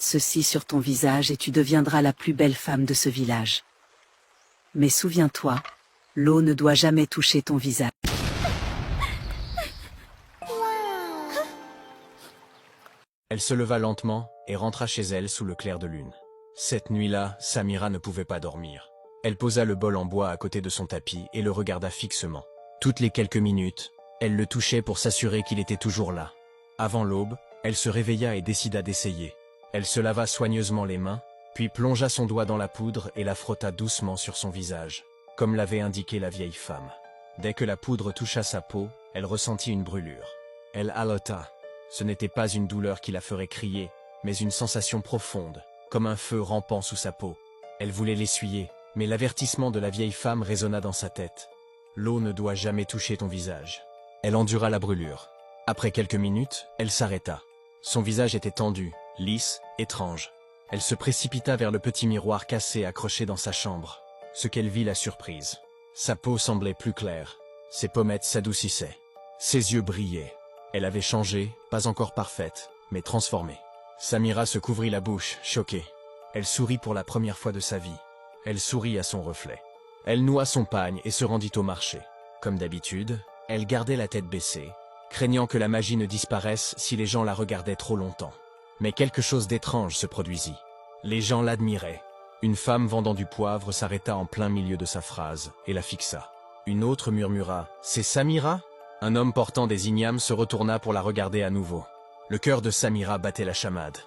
ceci sur ton visage et tu deviendras la plus belle femme de ce village. Mais souviens-toi, l'eau ne doit jamais toucher ton visage. Elle se leva lentement et rentra chez elle sous le clair de lune. Cette nuit-là, Samira ne pouvait pas dormir. Elle posa le bol en bois à côté de son tapis et le regarda fixement. Toutes les quelques minutes, elle le touchait pour s'assurer qu'il était toujours là. Avant l'aube, elle se réveilla et décida d'essayer. Elle se lava soigneusement les mains, puis plongea son doigt dans la poudre et la frotta doucement sur son visage, comme l'avait indiqué la vieille femme. Dès que la poudre toucha sa peau, elle ressentit une brûlure. Elle halota. Ce n'était pas une douleur qui la ferait crier, mais une sensation profonde, comme un feu rampant sous sa peau. Elle voulait l'essuyer, mais l'avertissement de la vieille femme résonna dans sa tête. L'eau ne doit jamais toucher ton visage. Elle endura la brûlure. Après quelques minutes, elle s'arrêta. Son visage était tendu, lisse, étrange. Elle se précipita vers le petit miroir cassé accroché dans sa chambre. Ce qu'elle vit la surprise. Sa peau semblait plus claire. Ses pommettes s'adoucissaient. Ses yeux brillaient. Elle avait changé, pas encore parfaite, mais transformée. Samira se couvrit la bouche, choquée. Elle sourit pour la première fois de sa vie. Elle sourit à son reflet. Elle noua son pagne et se rendit au marché. Comme d'habitude, elle gardait la tête baissée, craignant que la magie ne disparaisse si les gens la regardaient trop longtemps. Mais quelque chose d'étrange se produisit. Les gens l'admiraient. Une femme vendant du poivre s'arrêta en plein milieu de sa phrase et la fixa. Une autre murmura « C'est Samira ?» Un homme portant des ignames se retourna pour la regarder à nouveau. Le cœur de Samira battait la chamade.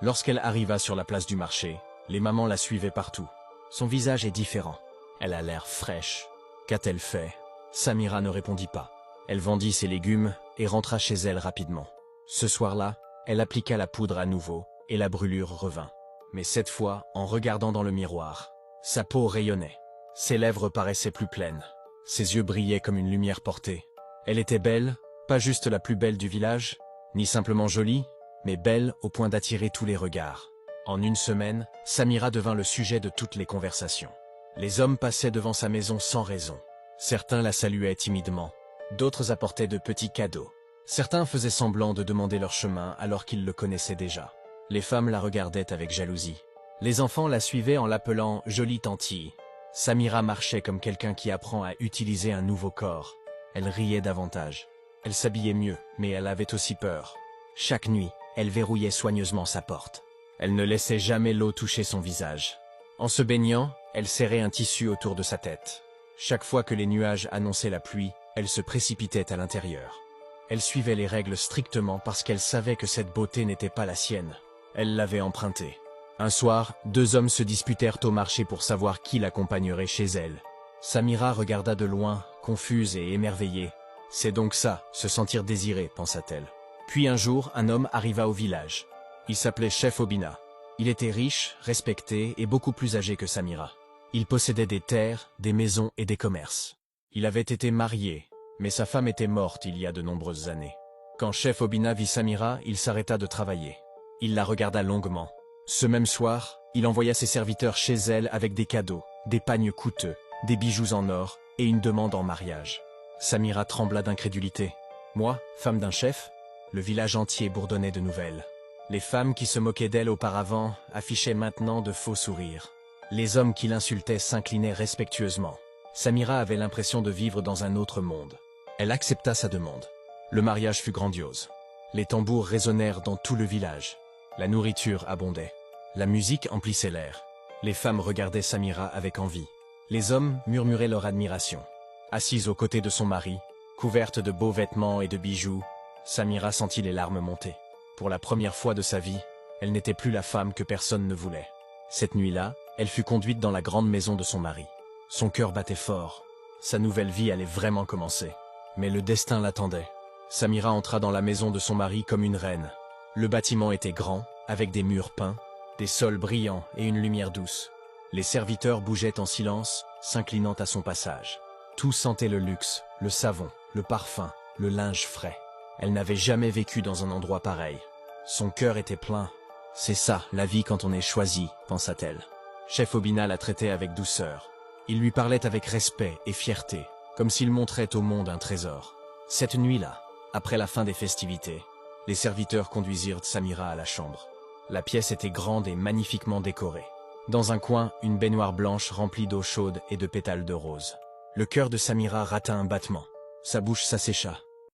Lorsqu'elle arriva sur la place du marché, les mamans la suivaient partout. Son visage est différent. Elle a l'air fraîche. Qu'a-t-elle fait? Samira ne répondit pas. Elle vendit ses légumes et rentra chez elle rapidement. Ce soir-là, elle appliqua la poudre à nouveau et la brûlure revint. Mais cette fois, en regardant dans le miroir, sa peau rayonnait. Ses lèvres paraissaient plus pleines. Ses yeux brillaient comme une lumière portée. Elle était belle, pas juste la plus belle du village, ni simplement jolie, mais belle au point d'attirer tous les regards. En une semaine, Samira devint le sujet de toutes les conversations. Les hommes passaient devant sa maison sans raison. Certains la saluaient timidement, d'autres apportaient de petits cadeaux. Certains faisaient semblant de demander leur chemin alors qu'ils le connaissaient déjà. Les femmes la regardaient avec jalousie. Les enfants la suivaient en l'appelant « jolie tantille ». Samira marchait comme quelqu'un qui apprend à utiliser un nouveau corps. Elle riait davantage. Elle s'habillait mieux, mais elle avait aussi peur. Chaque nuit, elle verrouillait soigneusement sa porte. Elle ne laissait jamais l'eau toucher son visage. En se baignant, elle serrait un tissu autour de sa tête. Chaque fois que les nuages annonçaient la pluie, elle se précipitait à l'intérieur. Elle suivait les règles strictement parce qu'elle savait que cette beauté n'était pas la sienne. Elle l'avait empruntée. Un soir, deux hommes se disputèrent au marché pour savoir qui l'accompagnerait chez elle. Samira regarda de loin, confuse et émerveillée. « C'est donc ça, se sentir désirée », pensa-t-elle. Puis un jour, un homme arriva au village. Il s'appelait Chef Obina. Il était riche, respecté et beaucoup plus âgé que Samira. Il possédait des terres, des maisons et des commerces. Il avait été marié, mais sa femme était morte il y a de nombreuses années. Quand Chef Obina vit Samira, il s'arrêta de travailler. Il la regarda longuement. Ce même soir, il envoya ses serviteurs chez elle avec des cadeaux, des pagnes coûteux, des bijoux en or et une demande en mariage. Samira trembla d'incrédulité. Moi, femme d'un chef? Le village entier bourdonnait de nouvelles. Les femmes qui se moquaient d'elle auparavant affichaient maintenant de faux sourires. Les hommes qui l'insultaient s'inclinaient respectueusement. Samira avait l'impression de vivre dans un autre monde. Elle accepta sa demande. Le mariage fut grandiose. Les tambours résonnèrent dans tout le village. La nourriture abondait. La musique emplissait l'air. Les femmes regardaient Samira avec envie. Les hommes murmuraient leur admiration. Assise aux côtés de son mari, couverte de beaux vêtements et de bijoux, Samira sentit les larmes monter. Pour la première fois de sa vie, elle n'était plus la femme que personne ne voulait. Cette nuit-là, elle fut conduite dans la grande maison de son mari. Son cœur battait fort. Sa nouvelle vie allait vraiment commencer. Mais le destin l'attendait. Samira entra dans la maison de son mari comme une reine. Le bâtiment était grand, avec des murs peints, des sols brillants et une lumière douce. Les serviteurs bougeaient en silence, s'inclinant à son passage. Tout sentait le luxe, le savon, le parfum, le linge frais. Elle n'avait jamais vécu dans un endroit pareil. Son cœur était plein. C'est ça, la vie quand on est choisi, pensa-t-elle. Chef Obina la traitait avec douceur. Il lui parlait avec respect et fierté, comme s'il montrait au monde un trésor. Cette nuit-là, après la fin des festivités, les serviteurs conduisirent Samira à la chambre. La pièce était grande et magnifiquement décorée. Dans un coin, une baignoire blanche remplie d'eau chaude et de pétales de rose. Le cœur de Samira rata un battement. Sa bouche s'assécha.